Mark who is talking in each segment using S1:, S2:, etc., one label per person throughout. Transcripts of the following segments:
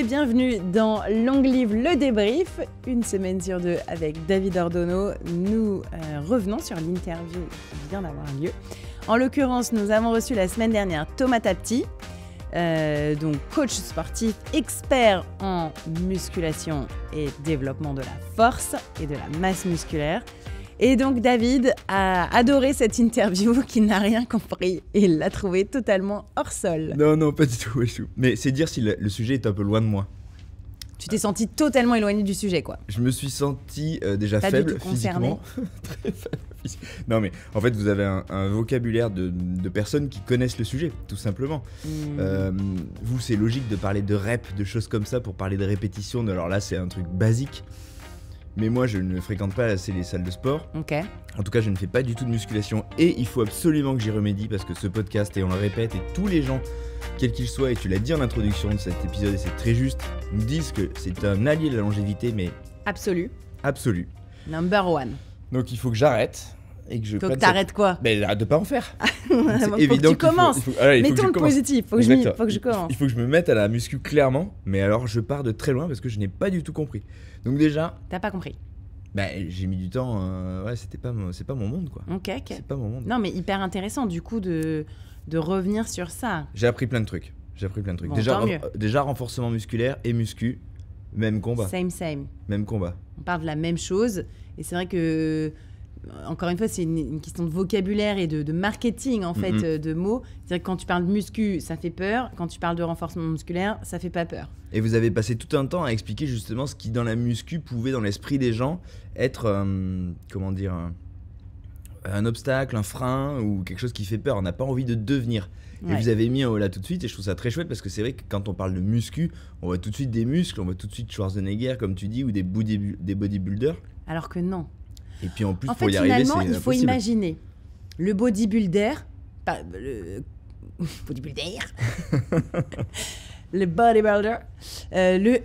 S1: et bienvenue dans Long Live le débrief. Une semaine sur deux avec David Ordono. Nous revenons sur l'interview qui vient d'avoir lieu. En l'occurrence, nous avons reçu la semaine dernière Thomas Tapti, donc coach sportif, expert en musculation et développement de la force et de la masse musculaire. Et donc David a adoré cette interview, qu'il n'a rien compris et l'a trouvé totalement hors sol.
S2: Non, pas du tout, Weshou. Mais c'est dire si le sujet est un peu loin de moi.
S1: Tu t'es senti totalement éloigné du sujet, quoi.
S2: Je me suis senti déjà
S1: pas
S2: faible
S1: du tout concerné.
S2: physiquement. Très faible physiquement. Non mais en fait vous avez un vocabulaire de personnes qui connaissent le sujet, tout simplement. Vous c'est logique de parler de reps, de choses comme ça pour parler de répétition. Alors là c'est un truc basique. Mais moi je ne fréquente pas assez les salles de sport.
S1: Ok.
S2: En tout cas je ne fais pas du tout de musculation et il faut absolument que j'y remédie parce que ce podcast, et on le répète, et tous les gens, quels qu'ils soient, et tu l'as dit en introduction de cet épisode et c'est très juste, nous disent que c'est un allié de la longévité, mais
S1: Absolu.
S2: Number
S1: one.
S2: Donc il faut que j'arrête et que je
S1: Faut que t'arrêtes quoi?
S2: Mais de pas en faire.
S1: C'est évident que tu commences. Mettons le positif, faut que je commence.
S2: Il faut que je me mette à la muscu clairement, mais alors je pars de très loin parce que je n'ai pas du tout compris. Donc déjà...
S1: T'as pas compris?
S2: Bah j'ai mis du temps, ouais c'est pas mon monde quoi.
S1: Ok.
S2: C'est pas mon monde.
S1: Non mais hyper intéressant du coup de revenir sur ça.
S2: J'ai appris plein de trucs.
S1: Bon,
S2: déjà renforcement musculaire et muscu, même combat.
S1: Same.
S2: Même combat.
S1: On parle de la même chose et c'est vrai que encore une fois, c'est une question de vocabulaire et de marketing en fait, de mots. C'est-à-dire que quand tu parles de muscu, ça fait peur. Quand tu parles de renforcement musculaire, ça fait pas peur.
S2: Et vous avez passé tout un temps à expliquer justement ce qui dans la muscu pouvait dans l'esprit des gens être, un obstacle, un frein ou quelque chose qui fait peur. On n'a pas envie de devenir. Ouais. Et vous avez mis là tout de suite et je trouve ça très chouette parce que c'est vrai que quand on parle de muscu, on voit tout de suite des muscles, on voit tout de suite Schwarzenegger comme tu dis ou des bodybuilders.
S1: Alors que non.
S2: Et puis en plus,
S1: en
S2: pour
S1: fait,
S2: y arriver, c'est
S1: il faut imaginer le bodybuilder, le bodybuilder,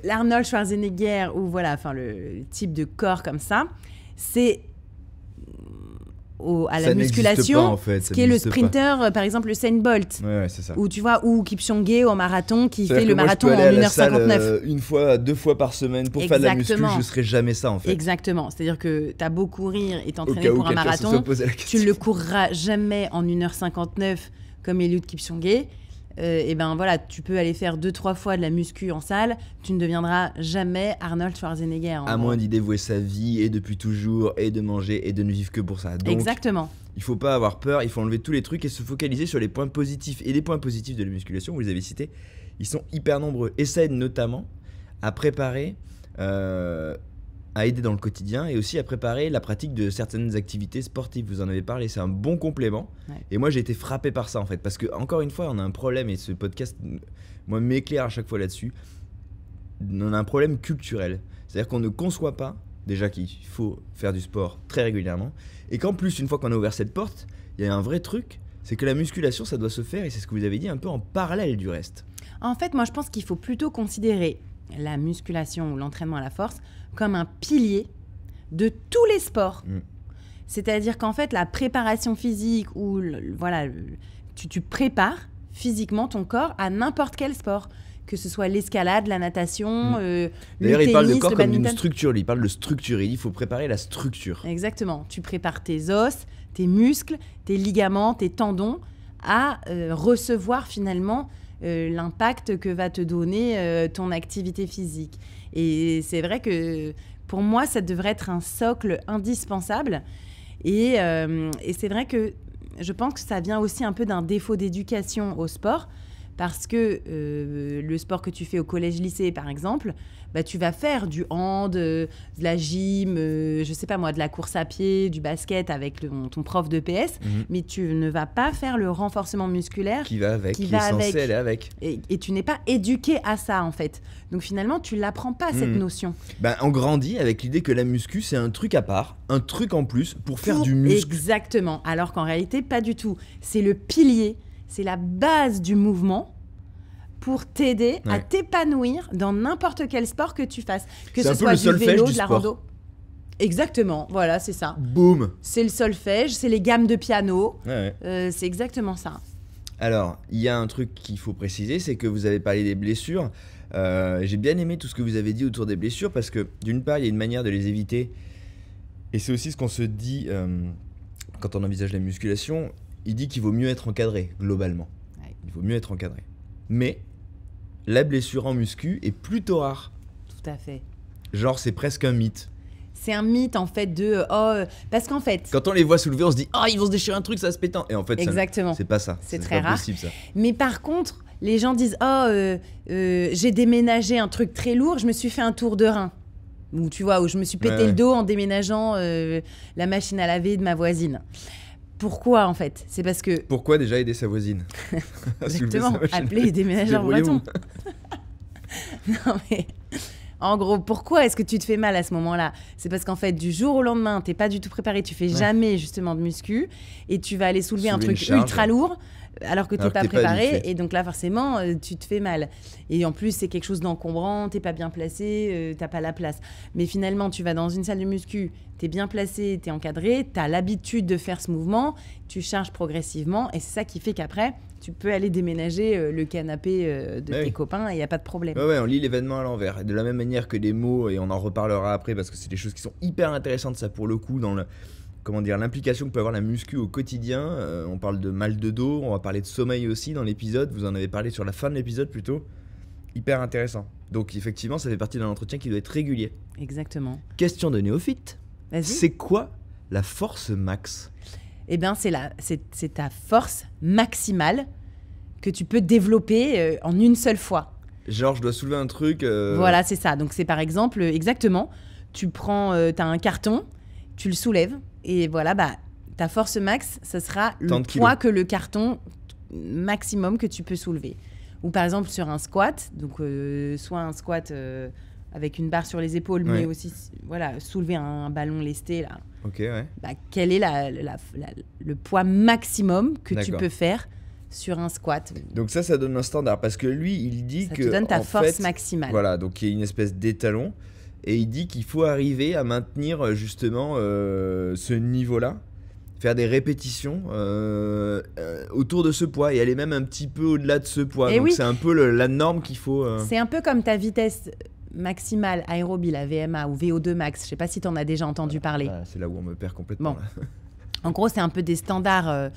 S1: l'Arnold Schwarzenegger ou voilà, enfin le type de corps comme ça, c'est à la musculation, pas, en fait, ce qui est le sprinter, par exemple le Usain Bolt,
S2: ouais, c'est ça.
S1: Ou tu vois, ou Kipchoge au marathon qui fait le marathon en 1h59.
S2: Une fois, 2 fois par semaine pour faire de la muscu, je serai jamais ça en fait.
S1: Exactement, c'est-à-dire que t'as beau courir et t'entraîner pour un marathon, tu ne le courras jamais en 1h59 comme Eliud Kipchoge. Et ben voilà, tu peux aller faire 2-3 fois de la muscu en salle, tu ne deviendras jamais Arnold Schwarzenegger.
S2: À moins d'y dévouer sa vie et depuis toujours et de manger et de ne vivre que pour ça. Donc,
S1: exactement.
S2: Il faut pas avoir peur, il faut enlever tous les trucs et se focaliser sur les points positifs. Et les points positifs de la musculation, vous les avez cités, ils sont hyper nombreux. Et ça aide notamment à préparer, à aider dans le quotidien et aussi à préparer la pratique de certaines activités sportives. Vous en avez parlé, c'est un bon complément. Ouais. Et moi, j'ai été frappé par ça en fait. Parce que, encore une fois, on a un problème et ce podcast, moi, m'éclaire à chaque fois là-dessus. On a un problème culturel. C'est-à-dire qu'on ne conçoit pas, déjà qu'il faut faire du sport très régulièrement. Et qu'en plus, une fois qu'on a ouvert cette porte, il y a un vrai truc, c'est que la musculation, ça doit se faire, et c'est ce que vous avez dit, un peu en parallèle du reste.
S1: En fait, moi, je pense qu'il faut plutôt considérer la musculation ou l'entraînement à la force comme un pilier de tous les sports. C'est-à-dire qu'en fait, la préparation physique ou tu prépares physiquement ton corps à n'importe quel sport, que ce soit l'escalade, la natation, le
S2: D'ailleurs,
S1: tennis,
S2: il parle de corps
S1: le
S2: comme
S1: badminton.
S2: d'une structure, il parle de structure, il faut préparer la structure.
S1: Exactement, tu prépares tes os, tes muscles, tes ligaments, tes tendons à recevoir finalement l'impact que va te donner ton activité physique. Et c'est vrai que pour moi, ça devrait être un socle indispensable. Et c'est vrai que je pense que ça vient aussi un peu d'un défaut d'éducation au sport. Parce que le sport que tu fais au collège-lycée, par exemple, bah, tu vas faire du hand, de la gym, je sais pas moi, de la course à pied, du basket avec ton prof de PS, mais tu ne vas pas faire le renforcement musculaire
S2: qui va avec, qui est censé aller avec.
S1: Et tu n'es pas éduqué à ça, en fait. Donc finalement, tu l'apprends pas, cette notion.
S2: Ben, on grandit avec l'idée que la muscu, c'est un truc à part, un truc en plus pour faire du muscle.
S1: Exactement, alors qu'en réalité, pas du tout. C'est le pilier. C'est la base du mouvement pour t'aider à t'épanouir dans n'importe quel sport que tu fasses. Que ce soit du vélo, de la rando. Exactement, voilà, c'est ça.
S2: Boum.
S1: C'est le solfège, c'est les gammes de piano. C'est exactement ça.
S2: Alors, il y a un truc qu'il faut préciser, c'est que vous avez parlé des blessures. J'ai bien aimé tout ce que vous avez dit autour des blessures parce que d'une part, il y a une manière de les éviter. Et c'est aussi ce qu'on se dit quand on envisage la musculation. Il dit qu'il vaut mieux être encadré, globalement.
S1: Ouais.
S2: Il vaut mieux être encadré. Mais la blessure en muscu est plutôt rare.
S1: Tout à fait.
S2: Genre, c'est presque un mythe.
S1: C'est un mythe en fait parce qu'en fait.
S2: Quand on les voit soulever, on se dit ah, ils vont se déchirer un truc, ça se pétant. Et en fait,
S1: Exactement.
S2: c'est pas ça.
S1: C'est
S2: pas
S1: très rare.
S2: possible, ça.
S1: Mais par contre, les gens disent j'ai déménagé un truc très lourd, je me suis fait un tour de rein. Ou tu vois, où je me suis pété le dos en déménageant la machine à laver de ma voisine. Pourquoi en fait? C'est parce que.
S2: Pourquoi déjà aider sa voisine?
S1: Exactement, appeler les déménageurs bretons. Non mais. En gros, pourquoi est-ce que tu te fais mal à ce moment-là? C'est parce qu'en fait, du jour au lendemain, t'es pas du tout préparé, tu fais jamais justement de muscu et tu vas aller soulever un truc ultra lourd alors que t'es pas préparé et donc là forcément tu te fais mal. Et en plus c'est quelque chose d'encombrant, t'es pas bien placé, t'as pas la place. Mais finalement tu vas dans une salle de muscu, t'es bien placé, t'es encadré, t'as l'habitude de faire ce mouvement, tu charges progressivement et c'est ça qui fait qu'après tu peux aller déménager le canapé de tes copains et il n'y a pas de problème.
S2: Ouais, on lit l'événement à l'envers. De la même manière que les mots, et on en reparlera après parce que c'est des choses qui sont hyper intéressantes, ça pour le coup, dans l'implication que peut avoir la muscu au quotidien. On parle de mal de dos, on va parler de sommeil aussi dans l'épisode. Vous en avez parlé sur la fin de l'épisode plutôt. Hyper intéressant. Donc effectivement, ça fait partie d'un entretien qui doit être régulier.
S1: Exactement.
S2: Question de néophyte.
S1: Vas-y.
S2: C'est quoi la force max?
S1: Eh bien, c'est ta force maximale que tu peux développer en une seule fois.
S2: Genre, je dois soulever un truc.
S1: Voilà, c'est ça. Donc, c'est par exemple, exactement, tu prends, t'as un carton, tu le soulèves, et voilà, ta force max, ça sera le poids que le carton maximum que tu peux soulever. Ou par exemple, sur un squat, donc soit un squat avec une barre sur les épaules, mais aussi voilà, soulever un ballon lesté, là.
S2: Ok, ouais.
S1: Quel est le poids maximum que tu peux faire sur un squat?
S2: Donc ça donne un standard parce que lui, il dit que
S1: ça te donne ta force maximale.
S2: Voilà, donc il y a une espèce d'étalon et il dit qu'il faut arriver à maintenir justement ce niveau-là, faire des répétitions autour de ce poids et aller même un petit peu au-delà de ce poids.
S1: Et donc
S2: c'est un peu la norme qu'il faut.
S1: C'est un peu comme ta vitesse maximale aérobie, la VMA ou VO2 max. Je sais pas si tu en as déjà entendu parler.
S2: C'est là où on me perd complètement.
S1: Bon. En gros, c'est un peu des standards.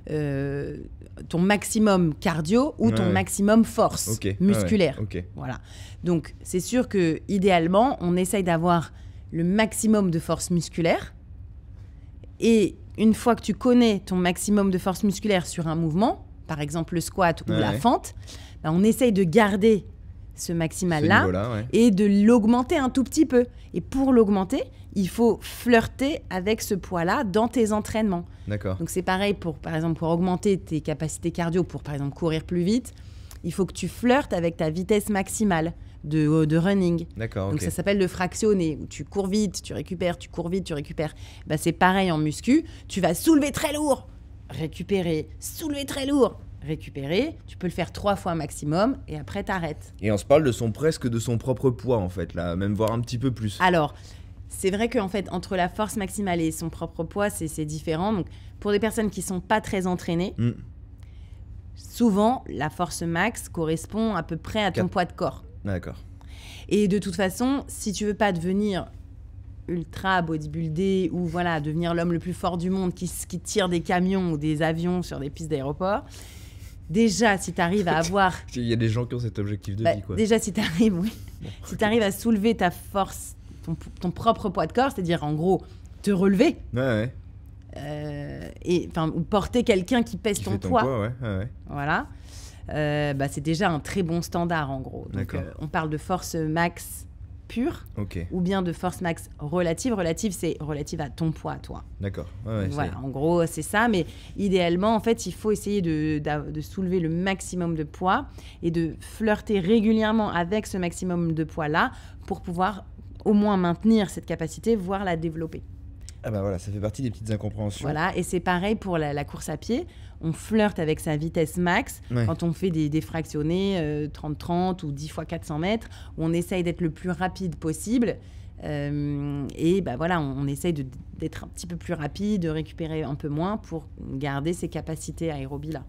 S1: Ton maximum cardio ou ton maximum force musculaire. Voilà. Donc, c'est sûr que idéalement, on essaye d'avoir le maximum de force musculaire. Et une fois que tu connais ton maximum de force musculaire sur un mouvement, par exemple le squat ou la fente, on essaye de garder ce maximal-là et de l'augmenter un tout petit peu. Et pour l'augmenter, il faut flirter avec ce poids-là dans tes entraînements.
S2: D'accord.
S1: Donc c'est pareil par exemple, pour augmenter tes capacités cardio, pour par exemple courir plus vite, il faut que tu flirtes avec ta vitesse maximale de running.
S2: D'accord.
S1: Donc ça s'appelle le fractionné, où tu cours vite, tu récupères, tu cours vite, tu récupères. C'est pareil en muscu, tu vas soulever très lourd, récupérer, soulever très lourd, récupérer, tu peux le faire 3 fois maximum et après t'arrêtes.
S2: Et on se parle presque de son propre poids en fait, là, même voire un petit peu plus.
S1: Alors, c'est vrai qu'en fait, entre la force maximale et son propre poids, c'est différent. Donc, pour des personnes qui sont pas très entraînées, souvent, la force max correspond à peu près à ton poids de corps.
S2: D'accord.
S1: Et de toute façon, si tu veux pas devenir ultra bodybuildé ou voilà, devenir l'homme le plus fort du monde qui tire des camions ou des avions sur des pistes d'aéroport, déjà, si tu arrives à avoir...
S2: Il y a des gens qui ont cet objectif de vie, quoi.
S1: Déjà, si tu arrives si t'arrives à soulever ta force, ton propre poids de corps, c'est-à-dire en gros, te relever, ou porter quelqu'un qui pèse ton poids, voilà, c'est déjà un très bon standard en gros. Donc, on parle de force max pure ou bien de force max relative. Relative, c'est relative à ton poids, toi.
S2: D'accord.
S1: Voilà, en gros, c'est ça. Mais idéalement, en fait, il faut essayer de soulever le maximum de poids et de flirter régulièrement avec ce maximum de poids-là pour pouvoir au moins maintenir cette capacité, voire la développer.
S2: Ah voilà, ça fait partie des petites incompréhensions.
S1: Voilà, et c'est pareil pour la course à pied. On flirte avec sa vitesse max quand on fait des fractionnés 30-30 ou 10 fois 400 mètres. Où on essaye d'être le plus rapide possible. Voilà, on essaye d'être un petit peu plus rapide, de récupérer un peu moins pour garder ces capacités aérobies-là.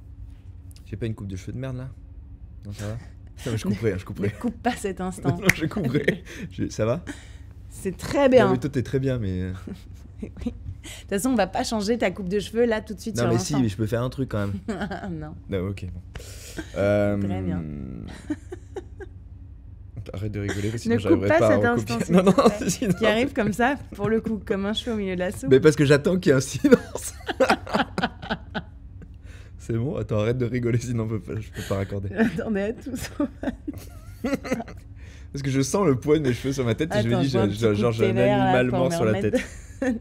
S2: J'ai pas une coupe de cheveux de merde là? Non, ça va? Non, mais je couperai, je
S1: Ne
S2: couperai.
S1: coupe pas cet instant.
S2: Non, je couperai. Ça va?
S1: C'est très bien.
S2: Non, mais toi, t'es très bien, mais.
S1: Oui. De toute façon, on va pas changer ta coupe de cheveux là tout de suite
S2: Non,
S1: sur
S2: mais
S1: l'instant.
S2: si, mais je peux faire un truc quand même.
S1: Non.
S2: Non, ok. Bon.
S1: Très bien.
S2: Arrête de rigoler, parce que
S1: Ne
S2: sinon
S1: coupe
S2: j'arriverai
S1: pas
S2: pas à
S1: cet
S2: recopier.
S1: instant, s'il
S2: Non, non,
S1: te plaît.
S2: sinon-
S1: Qui arrive comme ça, pour le coup, comme un cheveu au milieu de la soupe.
S2: Mais parce que j'attends qu'il y ait un silence. C'est bon, attends, arrête de rigoler, sinon je peux pas raccorder.
S1: Attendez à tous.
S2: Parce que je sens le poids de mes cheveux sur ma tête et je me
S1: Attends,
S2: dis,
S1: je vois un petit coup
S2: genre
S1: de
S2: j'ai un
S1: thé vert, là,
S2: animal
S1: pour
S2: mort
S1: me
S2: sur la
S1: remettre
S2: tête.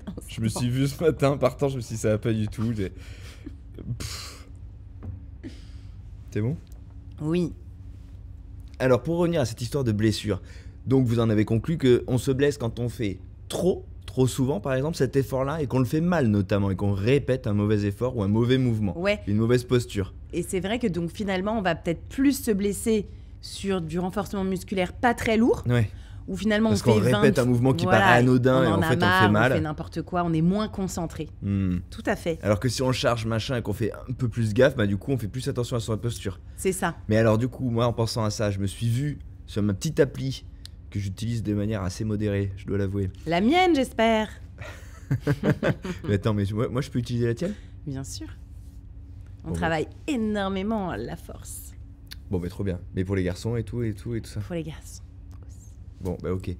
S1: dans
S2: Je me suis vu ce matin, partant, je me suis dit, ça va pas du tout. C'est bon?
S1: Oui.
S2: Alors, pour revenir à cette histoire de blessure, donc vous en avez conclu qu'on se blesse quand on fait trop souvent, par exemple, cet effort-là, et qu'on le fait mal notamment, et qu'on répète un mauvais effort ou un mauvais mouvement,
S1: Ouais.
S2: une mauvaise posture.
S1: Et c'est vrai que donc finalement, on va peut-être plus se blesser sur du renforcement musculaire pas très lourd,
S2: Ouais.
S1: où finalement
S2: Parce
S1: on fait
S2: qu'on répète
S1: 20
S2: un mouvement qui
S1: voilà,
S2: paraît anodin
S1: on
S2: et en
S1: en a
S2: fait on
S1: marre,
S2: fait mal.
S1: on fait n'importe quoi, on est moins concentré. Tout à fait,
S2: Alors que si on charge machin et qu'on fait un peu plus gaffe, bah du coup on fait plus attention à sa posture.
S1: c'est ça.
S2: Mais alors du coup, moi en pensant à ça, je me suis vu sur ma petite appli que j'utilise de manière assez modérée, je dois l'avouer.
S1: La mienne, j'espère.
S2: Mais attends, mais moi je peux utiliser la tienne?
S1: Bien sûr. On
S2: Bon,
S1: travaille énormément la force
S2: Bon, bah trop bien. Mais pour les garçons et tout ça.
S1: pour les garçons.
S2: Bon, bah ok.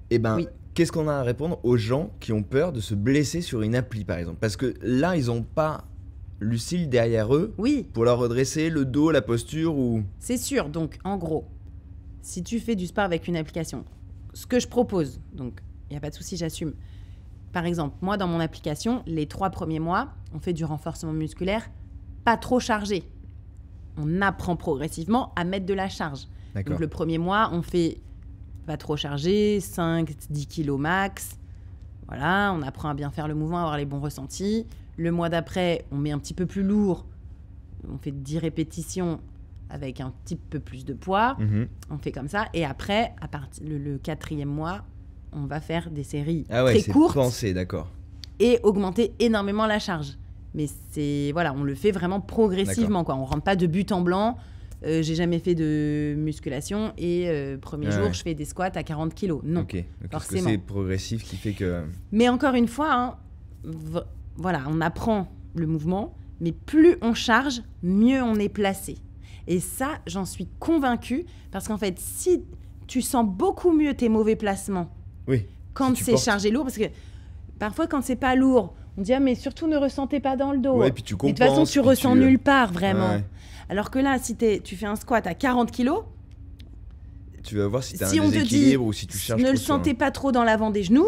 S2: Et ben,
S1: Oui.
S2: qu'est-ce qu'on a à répondre aux gens qui ont peur de se blesser sur une appli par exemple? Parce que là, ils ont pas Lucille derrière eux
S1: Oui,
S2: pour leur redresser le dos, la posture ou.
S1: c'est sûr. Donc, en gros, si tu fais du sport avec une application, ce que je propose, donc il n'y a pas de souci, j'assume. Par exemple, moi, dans mon application, les 3 premiers mois, on fait du renforcement musculaire pas trop chargé. On apprend progressivement à mettre de la charge.
S2: D'accord.
S1: Donc, le premier mois, on fait pas trop chargé, 5-10 kilos max. Voilà, on apprend à bien faire le mouvement, à avoir les bons ressentis. Le mois d'après, on met un petit peu plus lourd. On fait 10 répétitions avec un petit peu plus de poids.
S2: Mhm.
S1: On fait comme ça. Et après, à partir le 4e mois, on va faire des séries
S2: Ah ouais,
S1: très
S2: c'est
S1: courtes
S2: pensé, d'accord.
S1: et augmenter énormément la charge. Mais c'est voilà, on le fait vraiment progressivement, quoi. On rentre pas de but en blanc. J'ai jamais fait de musculation et premier
S2: Ah
S1: jour,
S2: ouais.
S1: je fais des squats à 40 kilos. Non.
S2: Ok. Donc, parce que
S1: forcément.
S2: c'est progressif qui fait que.
S1: Mais encore une fois, hein, voilà, on apprend le mouvement, mais plus on charge, mieux on est placé. Et ça, j'en suis convaincue, parce qu'en fait, si tu sens beaucoup mieux tes mauvais placements
S2: Oui.
S1: quand
S2: Si tu
S1: c'est
S2: portes.
S1: chargé lourd, parce que parfois quand c'est pas lourd, on dit ah mais surtout ne ressentez pas dans le dos.
S2: Ouais, puis tu
S1: Mais
S2: compenses.
S1: de toute façon, tu
S2: puis
S1: ressens nulle part vraiment.
S2: Ouais.
S1: Alors que là, si tu fais un squat à 40 kilos,
S2: Tu vas voir si t'as
S1: si
S2: un
S1: on te dit
S2: déséquilibre ou si tu charges
S1: ne
S2: trop
S1: le
S2: sur un-
S1: sentez pas trop dans l'avant des genoux,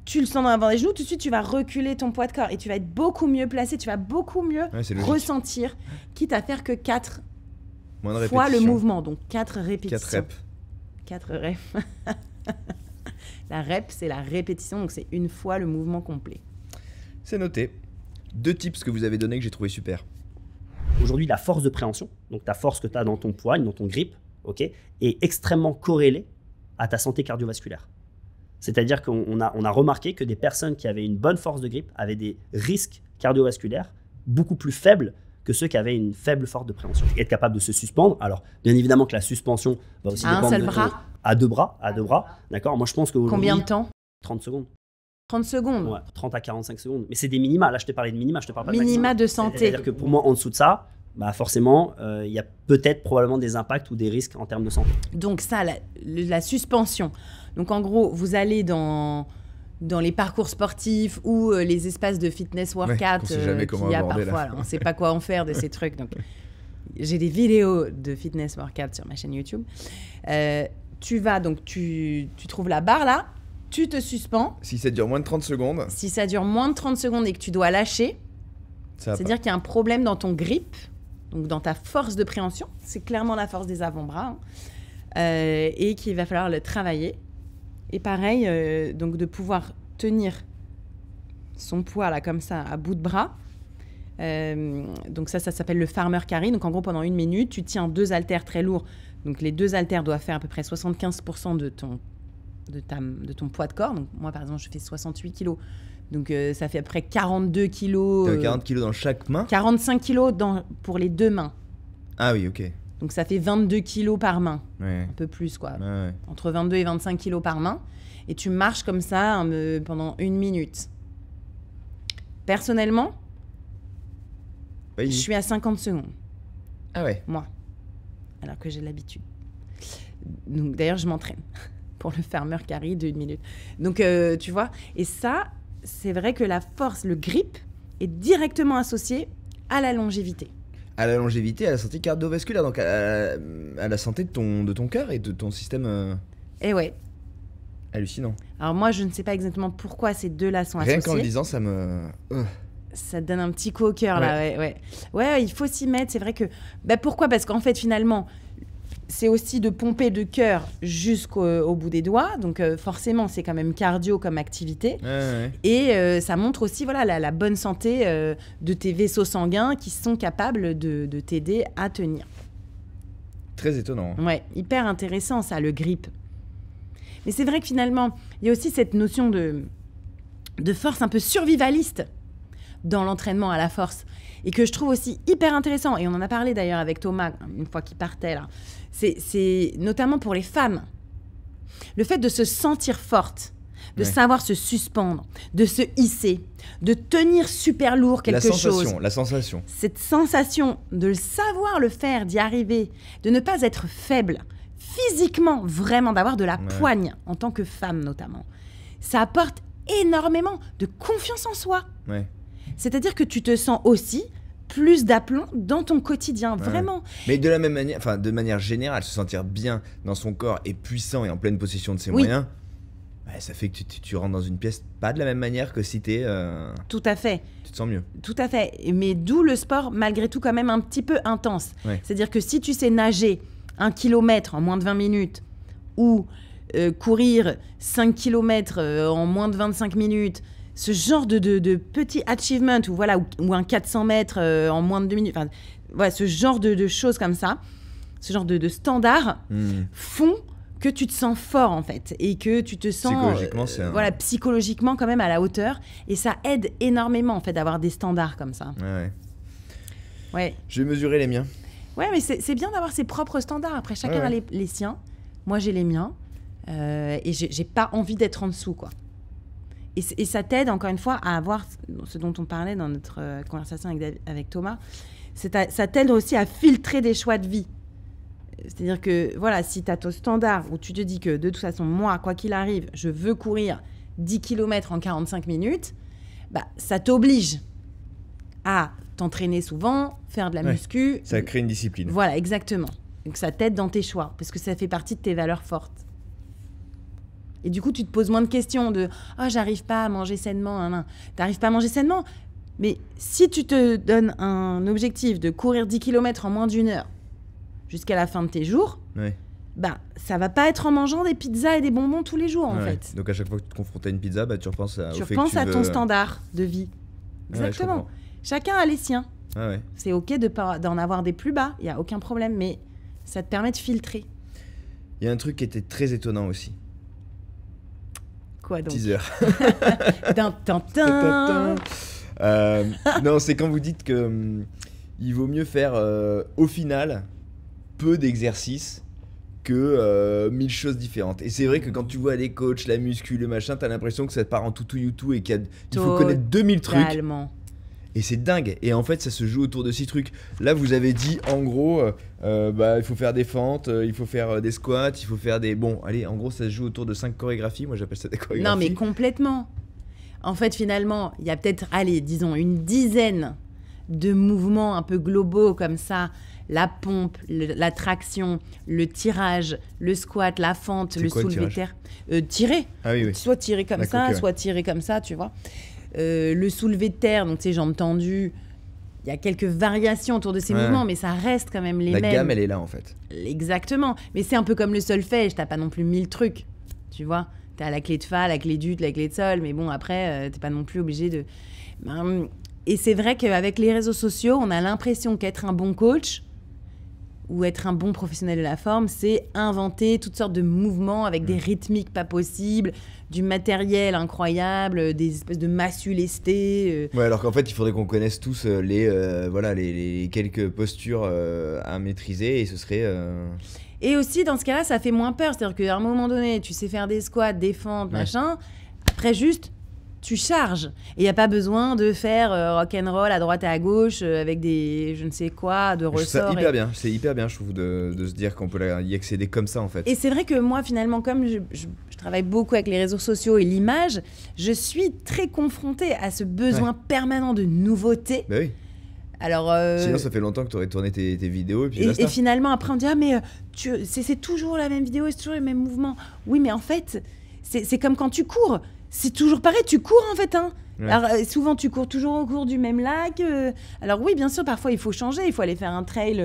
S1: tu le sens dans l'avant des genoux, tout de suite tu vas reculer ton poids de corps et tu vas être beaucoup mieux placé, tu vas beaucoup mieux
S2: Ouais, c'est logique.
S1: ressentir, quitte à faire que 4
S2: Moins de
S1: fois le
S2: répétitions.
S1: mouvement, donc 4 répétitions.
S2: 4 reps.
S1: 4 reps. La rep, c'est la répétition, donc c'est une fois le mouvement complet.
S2: C'est noté. 2 tips que vous avez donnés que j'ai trouvé super.
S3: Aujourd'hui, la force de préhension, donc ta force que tu as dans ton poigne, dans ton grip, ok, est extrêmement corrélée à ta santé cardiovasculaire. C'est-à-dire qu'on a remarqué que des personnes qui avaient une bonne force de grip avaient des risques cardiovasculaires beaucoup plus faibles que ceux qui avaient une faible force de préhension. Être capable de se suspendre, alors bien évidemment que la suspension va aussi
S1: À un
S3: dépendre
S1: seul
S3: de
S1: bras.
S3: à deux bras, d'accord. Moi je pense qu'aujourd'hui,
S1: Combien de temps
S3: 30 secondes.
S1: 30 secondes.
S3: Ouais, 30 à 45 secondes. Mais c'est des minima. Là, je t'ai parlé de minima, je te parle pas de
S1: Minima
S3: maximum.
S1: de santé.
S3: C'est-à-dire que pour moi, en dessous de ça, bah forcément, il y a peut-être probablement des impacts ou des risques en termes de santé.
S1: Donc ça, la suspension. Donc en gros, vous allez dans les parcours sportifs ou les espaces de fitness workout
S2: qu'on sait jamais comment
S1: qu'il y a
S2: aborder, là.
S1: parfois. Alors, on ne sait pas quoi en faire de ces trucs. Donc, j'ai des vidéos de fitness workout sur ma chaîne YouTube. Tu vas, donc tu trouves la barre là, tu te suspends.
S2: Si ça dure moins de 30 secondes,
S1: Si ça dure moins de 30 secondes et que tu dois lâcher,
S2: ça va pas.
S1: c'est-à-dire qu'il y a un problème dans ton grip, donc dans ta force de préhension. C'est clairement la force des avant-bras. Et qu'il va falloir le travailler. Et pareil, donc de pouvoir tenir son poids là comme ça à bout de bras. Donc ça s'appelle le farmer carry. Donc en gros, pendant 1 minute, tu tiens 2 haltères très lourds. Donc les 2 haltères doivent faire à peu près 75% de ton poids de corps. Donc moi, par exemple, je fais 68 kilos. Donc ça fait à peu près 42 kilos.
S2: 40 kilos dans chaque main?
S1: 45 kilos pour les 2 mains.
S2: Ah oui, ok.
S1: Donc ça fait 22 kilos par main.
S2: Ouais.
S1: Un peu plus, quoi.
S2: Ouais.
S1: Entre 22 et 25 kilos par main. Et tu marches comme ça pendant 1 minute. Personnellement, je suis à 50 secondes.
S2: Ah ouais.
S1: Moi. Alors que j'ai l'habitude. Donc d'ailleurs, je m'entraîne pour le farmer carry de 1 minute. Donc tu vois, et ça, c'est vrai que la force, le grip, est directement associé à la longévité.
S2: À la longévité, à la santé cardiovasculaire, donc à la santé de ton cœur et de ton système.
S1: Et ouais.
S2: Hallucinant.
S1: Alors moi, je ne sais pas exactement pourquoi ces deux-là sont
S2: Rien
S1: associés.
S2: qu'en le disant, ça me...
S1: Ça te donne un petit coup au cœur, là, ouais. Ouais, il faut s'y mettre, c'est vrai que... Bah, pourquoi ? Parce qu'en fait, finalement, c'est aussi de pomper le cœur jusqu'au bout des doigts, donc forcément, c'est quand même cardio comme activité.
S2: Ouais.
S1: Et ça montre aussi voilà, la bonne santé de tes vaisseaux sanguins qui sont capables de t'aider à tenir.
S2: Très étonnant.
S1: Ouais, hyper intéressant ça, le grip. Mais c'est vrai que finalement, il y a aussi cette notion de force un peu survivaliste dans l'entraînement à la force. Et que je trouve aussi hyper intéressant. Et on en a parlé d'ailleurs avec Thomas, une fois qu'il partait là. C'est notamment pour les femmes. Le fait de se sentir forte, de savoir se suspendre, de se hisser, de tenir super lourd quelque chose.
S2: La sensation.
S1: Cette sensation de savoir le faire, d'y arriver, de ne pas être faible, physiquement, vraiment, d'avoir de la poigne, en tant que femme notamment. Ça apporte énormément de confiance en soi.
S2: Ouais.
S1: C'est-à-dire que tu te sens aussi plus d'aplomb dans ton quotidien, vraiment.
S2: Mais de la même manière, enfin de manière générale, se sentir bien dans son corps et puissant et en pleine possession de ses moyens, ça fait que tu rentres dans une pièce pas de la même manière que si t'es...
S1: Tout à fait.
S2: Tu te sens mieux.
S1: Tout à fait. Mais d'où le sport, malgré tout, quand même un petit peu intense.
S2: Ouais.
S1: C'est-à-dire que si tu sais nager 1 kilomètre en moins de 20 minutes ou courir 5 kilomètres en moins de 25 minutes, ce genre de petit achievement ou un 400 mètres en moins de 2 minutes, ce genre de choses comme ça, ce genre de standards font que tu te sens fort en fait et que tu te sens psychologiquement quand même à la hauteur, et ça aide énormément en fait d'avoir des standards comme ça. Ouais.
S2: Je vais mesurer les miens.
S1: Ouais, mais c'est bien d'avoir ses propres standards. Après, chacun a les siens. Moi, j'ai les miens. Et j'ai pas envie d'être en dessous, quoi. Et ça t'aide, encore une fois, à avoir ce dont on parlait dans notre conversation avec Thomas. Ça t'aide aussi à filtrer des choix de vie. C'est-à-dire que, voilà, si tu as ton standard où tu te dis que, de toute façon, moi, quoi qu'il arrive, je veux courir 10 km en 45 minutes, ça t'oblige à t'entraîner souvent, faire de la muscu.
S2: Ça crée une discipline.
S1: Voilà, exactement. Donc ça t'aide dans tes choix, parce que ça fait partie de tes valeurs fortes. Et du coup, tu te poses moins de questions de « Ah, j'arrive pas à manger sainement. » T'arrives pas à manger sainement, mais si tu te donnes un objectif de courir 10 km en moins d'1 heure jusqu'à la fin de tes jours, ça va pas être en mangeant des pizzas et des bonbons tous les jours, en fait.
S2: Donc à chaque fois que tu te confrontes à une pizza, tu repenses au fait que tu
S1: repenses à ton standard de vie. Exactement. Chacun a les siens. C'est OK d'en avoir des plus bas, il n'y a aucun problème, mais ça te permet de filtrer.
S2: Il y a un truc qui était très étonnant aussi.
S1: Quoi donc?
S2: Teaser. Non, c'est quand vous dites que il vaut mieux faire au final peu d'exercices que 1000 choses différentes. Et c'est vrai que quand tu vois les coachs, la muscu, le machin, t'as l'impression que ça te part en tout youtou et qu'il faut connaître 2000 trucs. Et c'est dingue. Et en fait, ça se joue autour de 6 trucs. Là, vous avez dit, en gros, il faut faire des fentes, il faut faire des squats, il faut faire des... Bon, allez, en gros, ça se joue autour de 5 chorégraphies. Moi, j'appelle ça des chorégraphies.
S1: Non, mais complètement. En fait, finalement, il y a peut-être, disons, une dizaine de mouvements un peu globaux comme ça. La pompe, la traction, le tirage, le squat, la fente, le soulevé de terre. Tirer.
S2: Ah oui.
S1: Soit tirer comme ça, soit tirer comme ça, tu vois. Le soulevé de terre, donc tes jambes tendues, il y a quelques variations autour de ces mouvements, mais ça reste quand même les mêmes.
S2: La gamme, elle est là en fait.
S1: Exactement, mais c'est un peu comme le solfège, t'as pas non plus 1000 trucs, tu vois. T'as la clé de fa, la clé d'ut, la clé de sol, mais bon après, t'es pas non plus obligé de... Et c'est vrai qu'avec les réseaux sociaux, on a l'impression qu'être un bon coach, ou être un bon professionnel de la forme, c'est inventer toutes sortes de mouvements avec des rythmiques pas possibles, du matériel incroyable, des espèces de massues lestées.
S2: Ouais, alors qu'en fait, il faudrait qu'on connaisse tous les quelques postures à maîtriser et ce serait.
S1: Et aussi, dans ce cas-là, ça fait moins peur. C'est-à-dire qu'à un moment donné, tu sais faire des squats, des fentes, machin. Après, juste, tu charges. Et il n'y a pas besoin de faire rock'n'roll à droite et à gauche avec des je ne sais quoi, de ressorts.
S2: C'est hyper bien, je trouve, de se dire qu'on peut y accéder comme ça, en fait.
S1: Et c'est vrai que moi, finalement, comme je travaille beaucoup avec les réseaux sociaux et l'image, je suis très confrontée à ce besoin permanent de nouveauté.
S2: Bah oui.
S1: Alors,
S2: sinon, ça fait longtemps que tu aurais tourné tes vidéos.
S1: Et finalement, après, on dit « Ah, mais c'est toujours la même vidéo et c'est toujours les mêmes mouvements. » Oui, mais en fait, c'est comme quand tu cours. C'est toujours pareil, tu cours en fait. Hein. Ouais. Alors, souvent, tu cours toujours au cours du même lac. Alors oui, bien sûr, parfois, il faut changer. Il faut aller faire un trail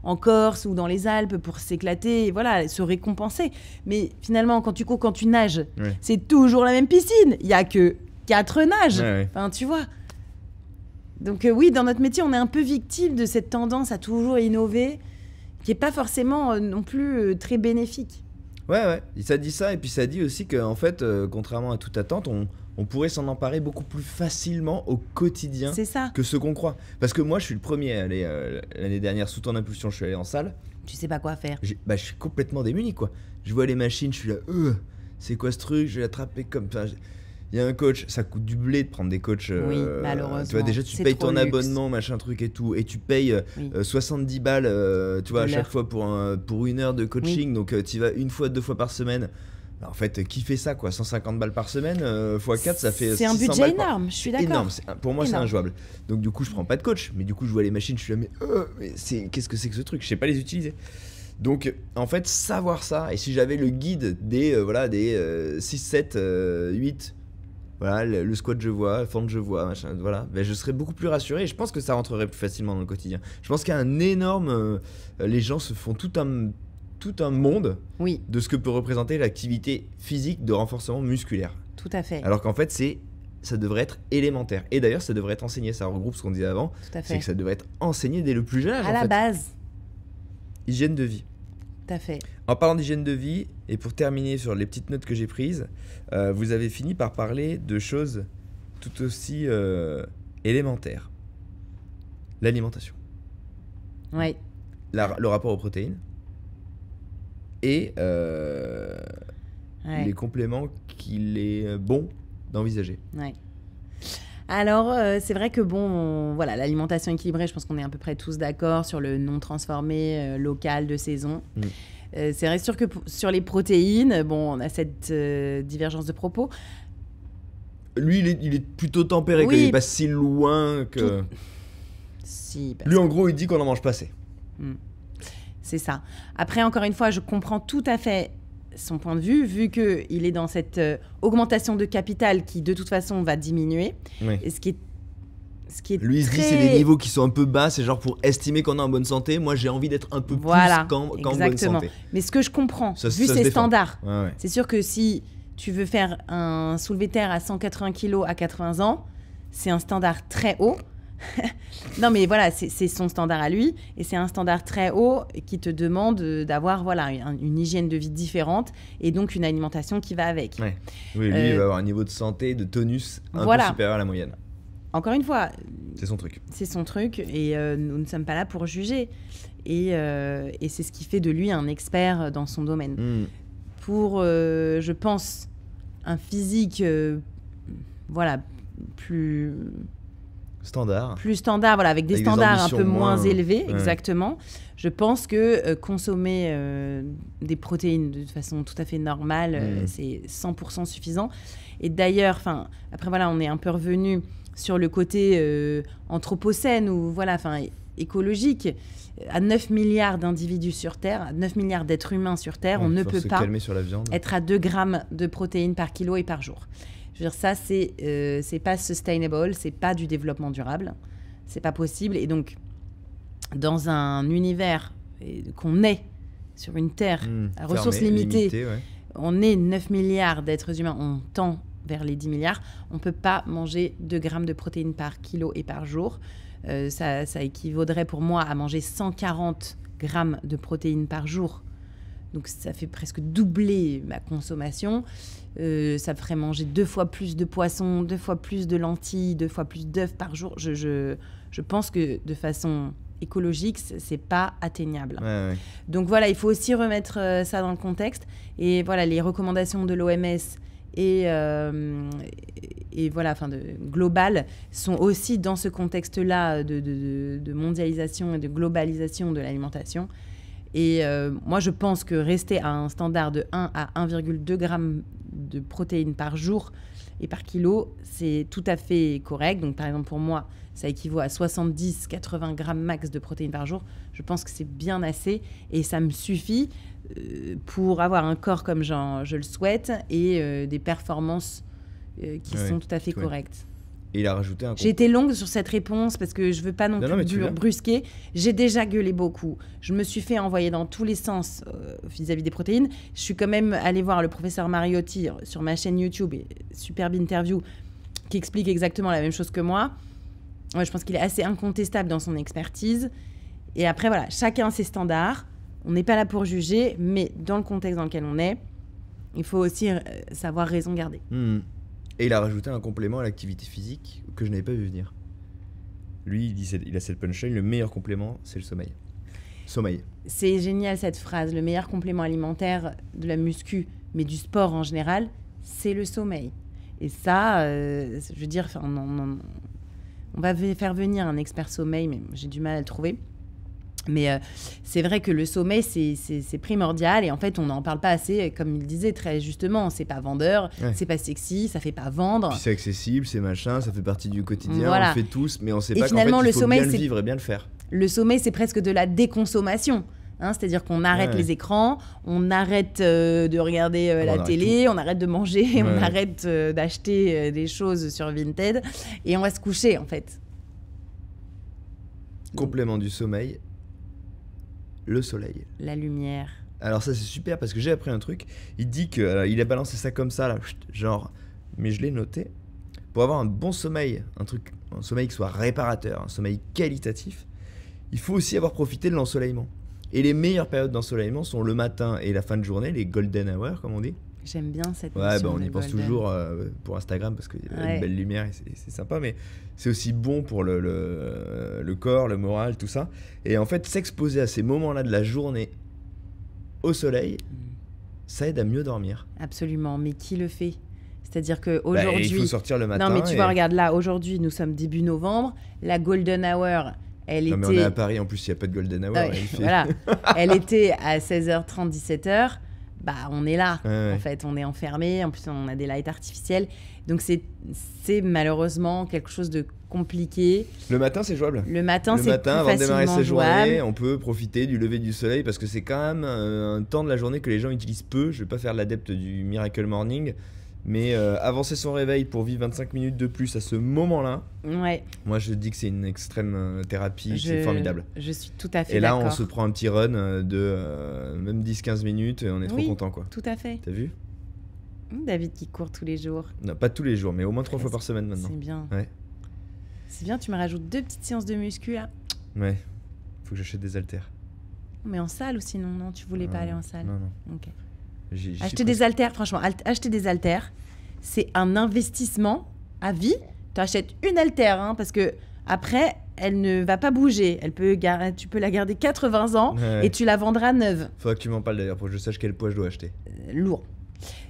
S1: en Corse ou dans les Alpes pour s'éclater, et voilà, se récompenser. Mais finalement, quand tu cours, quand tu nages, c'est toujours la même piscine. Il n'y a que 4 nages. Enfin, tu vois. Donc oui, dans notre métier, on est un peu victime de cette tendance à toujours innover, qui n'est pas forcément non plus très bénéfique.
S2: Ouais, ça dit ça, et puis ça dit aussi qu'en fait, contrairement à toute attente, on pourrait s'en emparer beaucoup plus facilement au quotidien que ce qu'on croit. Parce que moi, je suis le premier à aller, l'année dernière, sous ton impulsion, je suis allé en salle.
S1: Tu sais pas quoi faire.
S2: Je suis complètement démuni, quoi. Je vois les machines, je suis là, c'est quoi ce truc? Je vais l'attraper comme ça. Il y a un coach, ça coûte du blé de prendre des coachs.
S1: Oui, malheureusement.
S2: Tu vois, déjà, tu payes ton abonnement, machin truc et tout, et tu payes 70 balles, tu vois, à chaque fois pour 1 heure de coaching. Donc, tu y vas 1 fois, 2 fois par semaine. En fait, qui fait ça, quoi? 150 balles par semaine, x 4, ça fait 600 balles.
S1: C'est un budget énorme, je suis d'accord.
S2: Énorme, pour moi, c'est injouable. Donc, du coup, je prends pas de coach, mais du coup, je vois les machines, je suis là, mais qu'est-ce que c'est que ce truc? Je sais pas les utiliser. Donc, en fait, savoir ça, et si j'avais le guide des 6, 7, 8. Voilà, le squat je vois, le fente je vois, machin, voilà. Ben, je serais beaucoup plus rassuré et je pense que ça rentrerait plus facilement dans le quotidien. Je pense qu'il y a un énorme... les gens se font tout un monde de ce que peut représenter l'activité physique de renforcement musculaire.
S1: Tout à fait.
S2: Alors qu'en fait, ça devrait être élémentaire. Et d'ailleurs, ça devrait être enseigné, ça regroupe ce qu'on disait avant.
S1: Tout à fait.
S2: C'est que ça devrait être enseigné dès le plus jeune âge.
S1: À la base.
S2: Hygiène de vie.
S1: Tout à fait.
S2: En parlant d'hygiène de vie, et pour terminer sur les petites notes que j'ai prises, vous avez fini par parler de choses tout aussi élémentaires. L'alimentation.
S1: Oui.
S2: Le rapport aux protéines. Et les compléments qu'il est bon d'envisager.
S1: Ouais. Alors, c'est vrai que voilà, l'alimentation équilibrée, je pense qu'on est à peu près tous d'accord sur le non transformé, local, de saison. C'est vrai sûr que sur les protéines, on a cette divergence de propos.
S2: Lui, il est plutôt tempéré, qu'il n'est pas si loin que...
S1: Si,
S2: lui, en gros, il dit qu'on n'en mange pas assez.
S1: C'est ça. Après, encore une fois, je comprends tout à fait son point de vue, vu qu'il est dans cette augmentation de capital qui, de toute façon, va diminuer. Et ce qui est
S2: lui, il se dit c'est des niveaux qui sont un peu bas, c'est genre pour estimer qu'on est en bonne santé. Moi, j'ai envie d'être un peu plus qu'en bonne santé.
S1: Mais ce que je comprends, vu ses standards, c'est sûr que si tu veux faire un soulevé de terre à 180 kg à 80 ans, c'est un standard très haut. Non, mais voilà, c'est son standard à lui, et c'est un standard très haut qui te demande d'avoir une hygiène de vie différente et donc une alimentation qui va avec.
S2: Oui, lui, il va avoir un niveau de santé, de tonus un peu supérieur à la moyenne.
S1: Encore une fois,
S2: c'est son truc.
S1: C'est son truc, et nous ne sommes pas là pour juger. Et c'est ce qui fait de lui un expert dans son domaine. Pour, je pense, un physique, plus standard, voilà, avec des standards un peu moins élevés, exactement. Je pense que consommer des protéines de façon tout à fait normale, c'est 100% suffisant. Et d'ailleurs, après voilà, on est un peu revenu sur le côté anthropocène ou écologique. À 9 milliards d'individus sur Terre, à 9 milliards d'êtres humains sur Terre, on ne peut pas être à 2 grammes de protéines par kilo et par jour. Je veux dire, ça, c'est pas sustainable, c'est pas du développement durable, c'est pas possible. Et donc, dans un univers qu'on est sur une Terre à ressources limitées, on est 9 milliards d'êtres humains, on tend vers les 10 milliards, on peut pas manger 2 grammes de protéines par kilo et par jour. Ça équivaudrait pour moi à manger 140 grammes de protéines par jour. Donc ça fait presque doubler ma consommation. Ça ferait manger 2 fois plus de poissons, 2 fois plus de lentilles, 2 fois plus d'œufs par jour. Je pense que de façon écologique, c'est pas atteignable.
S2: Ouais.
S1: Donc voilà, il faut aussi remettre ça dans le contexte. Et voilà, les recommandations de l'OMS et voilà, globales sont aussi dans ce contexte-là de mondialisation et de globalisation de l'alimentation. Et moi, je pense que rester à un standard de 1 à 1,2 grammes de protéines par jour et par kilo, c'est tout à fait correct. Donc, par exemple, pour moi, ça équivaut à 70-80 grammes max de protéines par jour. Je pense que c'est bien assez et ça me suffit pour avoir un corps comme je le souhaite et des performances qui sont tout à fait correctes.
S2: Et il a rajouté un...
S1: J'ai été longue sur cette réponse parce que je veux pas non plus brusquer. J'ai déjà gueulé beaucoup. Je me suis fait envoyer dans tous les sens vis-à-vis des protéines. Je suis quand même allée voir le professeur Mariotti sur ma chaîne YouTube, superbe interview, qui explique exactement la même chose que moi. Ouais, je pense qu'il est assez incontestable dans son expertise. Et après, voilà, chacun ses standards. On n'est pas là pour juger, mais dans le contexte dans lequel on est, il faut aussi savoir raison garder.
S2: Et il a rajouté un complément à l'activité physique que je n'avais pas vu venir. Lui, il a cette punchline, le meilleur complément, c'est le sommeil. Sommeil.
S1: C'est génial cette phrase, le meilleur complément alimentaire de la muscu, mais du sport en général, c'est le sommeil. Et ça, je veux dire, on va faire venir un expert sommeil, mais j'ai du mal à le trouver. Mais c'est vrai que le sommeil, c'est primordial. Et en fait, on n'en parle pas assez. Comme il disait très justement, c'est pas vendeur, c'est pas sexy, ça fait pas vendre.
S2: Puis c'est accessible, c'est machin, ça fait partie du quotidien,
S1: voilà.
S2: On le fait tous, mais on sait
S1: et
S2: pas qu'en fait,
S1: le
S2: il faut
S1: sommeil,
S2: bien le vivre et bien le faire.
S1: Le sommeil, c'est presque de la déconsommation. C'est-à-dire qu'on arrête les écrans, on arrête de regarder la télé, on arrête de manger, on arrête d'acheter des choses sur Vinted et on va se coucher, en fait.
S2: Complément du sommeil, le soleil.
S1: La lumière.
S2: Alors ça c'est super parce que j'ai appris un truc. Il dit que il a balancé ça comme ça là, genre, mais je l'ai noté. Pour avoir un bon sommeil, un sommeil qui soit réparateur, un sommeil qualitatif, il faut aussi avoir profité de l'ensoleillement. Et les meilleures périodes d'ensoleillement sont le matin et la fin de journée, les golden hours comme on dit.
S1: J'aime bien cette notion.
S2: On y pense toujours pour Instagram parce qu'il y a une belle lumière et c'est sympa, mais c'est aussi bon pour le corps, le moral, tout ça. Et en fait, s'exposer à ces moments-là de la journée au soleil, ça aide à mieux dormir.
S1: Absolument, mais qui le fait ? C'est-à-dire qu'aujourd'hui...
S2: il faut sortir le matin.
S1: Non, mais tu vois, regarde là, aujourd'hui, nous sommes début novembre, la golden hour...
S2: mais on est à Paris, en plus, il n'y a pas de golden hour.
S1: Voilà. Elle était à 16h30, 17h. Bah, on est là. En fait, on est enfermé. En plus, on a des lights artificiels. Donc, c'est malheureusement quelque chose de compliqué.
S2: Le matin, c'est jouable.
S1: Le matin, c'est plus
S2: avant de démarrer sa journée,
S1: jouable.
S2: on peut profiter du lever du soleil parce que c'est quand même un temps de la journée que les gens utilisent peu. Je ne vais pas faire l'adepte du Miracle Morning. Mais avancer son réveil pour vivre 25 minutes de plus à ce moment-là, moi je dis que c'est une extrême thérapie, c'est formidable.
S1: Je suis tout à fait
S2: d'accord.
S1: Et
S2: là on se prend un petit run de même 10-15 minutes et on est trop content quoi.
S1: Tout à fait.
S2: T'as vu ?
S1: David qui court tous les jours.
S2: Non, pas tous les jours, mais au moins 3 fois par semaine maintenant.
S1: C'est bien.
S2: Ouais.
S1: C'est bien, tu me rajoutes 2 petites séances de muscu là.
S2: Ouais, faut que j'achète des haltères.
S1: Mais en salle ou sinon, non, tu voulais pas aller en salle ?
S2: Non.
S1: Ok.
S2: Acheter
S1: des haltères, franchement, acheter des haltères, c'est un investissement à vie. Tu achètes une haltère, parce que après, elle ne va pas bouger. Tu peux la garder 80 ans et tu la vendras neuve.
S2: Faudra que tu m'en parles d'ailleurs pour que je sache quel poids je dois acheter.
S1: Lourd.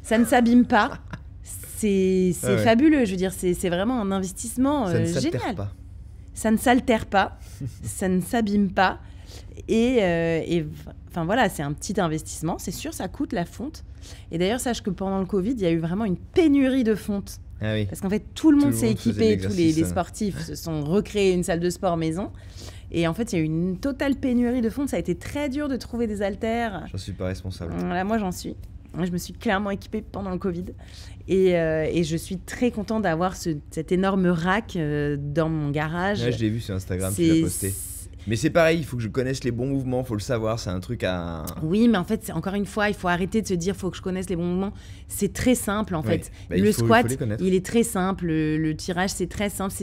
S1: Ça ne s'abîme pas. C'est fabuleux. Je veux dire, c'est vraiment un investissement génial. Ça ne s'altère pas. Ça ne s'abîme pas. Et enfin voilà, c'est un petit investissement, c'est sûr, ça coûte la fonte. Et d'ailleurs, sache que pendant le Covid, il y a eu vraiment une pénurie de fonte.
S2: Ah oui.
S1: Parce qu'en fait, tout le monde s'est équipé, tous les sportifs se sont recréés une salle de sport maison. Et en fait, il y a eu une totale pénurie de fonte. Ça a été très dur de trouver des haltères.
S2: J'en suis pas responsable.
S1: Voilà, moi, j'en suis. Je me suis clairement équipée pendant le Covid. Et je suis très contente d'avoir cet énorme rack dans mon garage.
S2: Ouais, je l'ai vu sur Instagram, tu l'as posté. Mais c'est pareil, il faut que je connaisse les bons mouvements, faut le savoir, c'est un truc à...
S1: Oui, mais en fait, encore une fois, il faut arrêter de se dire faut que je connaisse les bons mouvements. C'est très simple en fait.
S2: Bah,
S1: le squat,
S2: faut les connaître.
S1: il est très simple. Le tirage, c'est très simple.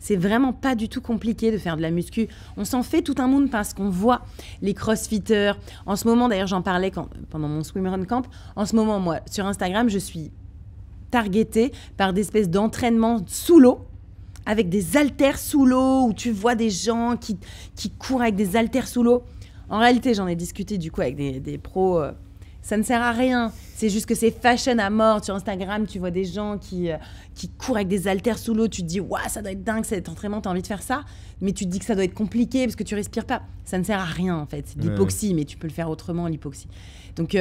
S1: C'est vraiment pas du tout compliqué de faire de la muscu. On s'en fait tout un monde parce qu'on voit les crossfitters. En ce moment, d'ailleurs, j'en parlais pendant mon swimrun camp. En ce moment, moi, sur Instagram, je suis targetée par des espèces d'entraînements sous l'eau, avec des haltères sous l'eau, où tu vois des gens qui courent avec des haltères sous l'eau. En réalité, j'en ai discuté du coup avec des pros. Ça ne sert à rien. C'est juste que c'est fashion à mort. Sur Instagram, tu vois des gens qui courent avec des haltères sous l'eau. Tu te dis, waouh, ça doit être dingue cet entraînement, tu as envie de faire ça. Mais tu te dis que ça doit être compliqué parce que tu respires pas. Ça ne sert à rien en fait. C'est de l'hypoxie, mais tu peux le faire autrement, l'hypoxie. Donc,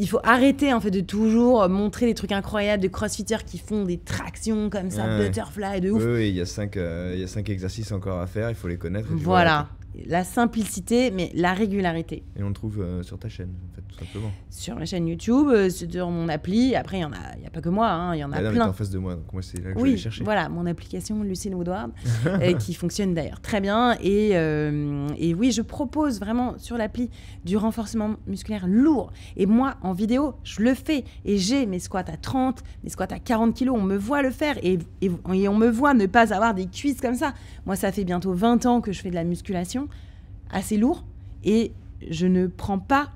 S1: il faut arrêter en fait de toujours montrer des trucs incroyables de crossfitters qui font des tractions comme ça, butterfly, de ouf.
S2: Oui, il y a 5 exercices encore à faire, il faut les connaître.
S1: Voilà. La simplicité, mais la régularité.
S2: Et on le trouve sur ta chaîne, en fait, tout simplement.
S1: Sur la chaîne YouTube, sur mon appli. Après, il n'y a pas que moi, hein, il y en a plein.
S2: Mais t'es en face de moi, donc moi, c'est là que je vais chercher.
S1: Voilà, mon application Lucille Woodward, qui fonctionne d'ailleurs très bien. Et oui, je propose vraiment sur l'appli du renforcement musculaire lourd. Et moi, en vidéo, je le fais. Et j'ai mes squats à 30, mes squats à 40 kilos. On me voit le faire et on me voit ne pas avoir des cuisses comme ça. Moi, ça fait bientôt 20 ans que je fais de la musculation assez lourd et je ne prends pas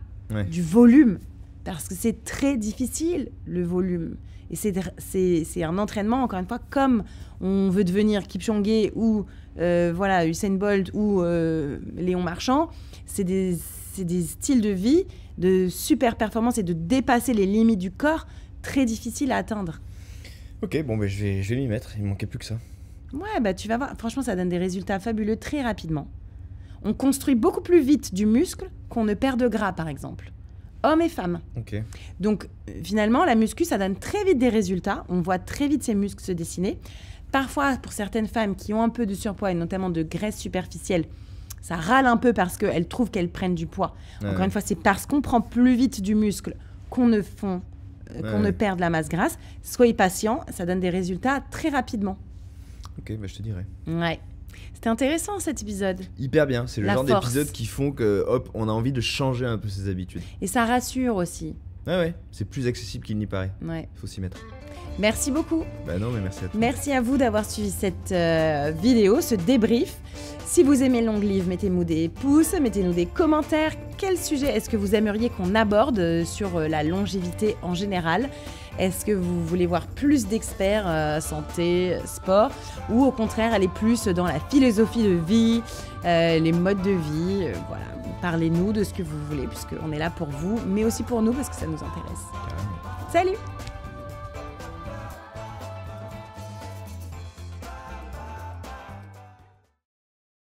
S1: du volume parce que c'est très difficile le volume et c'est un entraînement encore une fois comme on veut devenir Kipchoge ou voilà Usain Bolt ou Léon Marchand, c'est des styles de vie de super performance et de dépasser les limites du corps très difficiles à atteindre.
S2: Ok, bon, je vais m'y mettre, il me manquait plus que ça.
S1: Ouais, bah tu vas voir, franchement ça donne des résultats fabuleux très rapidement. On construit beaucoup plus vite du muscle qu'on ne perd de gras, par exemple. Hommes et femmes.
S2: Okay.
S1: Donc, finalement, la muscu, ça donne très vite des résultats. On voit très vite ces muscles se dessiner. Parfois, pour certaines femmes qui ont un peu de surpoids, et notamment de graisse superficielle, ça râle un peu parce qu'elles trouvent qu'elles prennent du poids. Encore une fois, c'est parce qu'on prend plus vite du muscle qu'on ne perd de la masse grasse. Soyez patient, ça donne des résultats très rapidement.
S2: Ok, je te dirai.
S1: Ouais. C'était intéressant cet épisode.
S2: Hyper bien, c'est le genre d'épisodes qui font que hop, on a envie de changer un peu ses habitudes.
S1: Et ça rassure aussi.
S2: Ouais, c'est plus accessible qu'il n'y paraît.
S1: Ouais.
S2: Il faut s'y mettre.
S1: Merci beaucoup.
S2: Bah non, mais merci à toi.
S1: Merci à vous d'avoir suivi cette vidéo, ce débrief. Si vous aimez Long Live, mettez-nous des pouces, mettez-nous des commentaires. Quel sujet est-ce que vous aimeriez qu'on aborde sur la longévité en général ? Est-ce que vous voulez voir plus d'experts santé, sport, ou au contraire aller plus dans la philosophie de vie, les modes de vie, voilà. Parlez-nous de ce que vous voulez, puisqu'on est là pour vous, mais aussi pour nous, parce que ça nous intéresse.
S2: Carrément.
S1: Salut!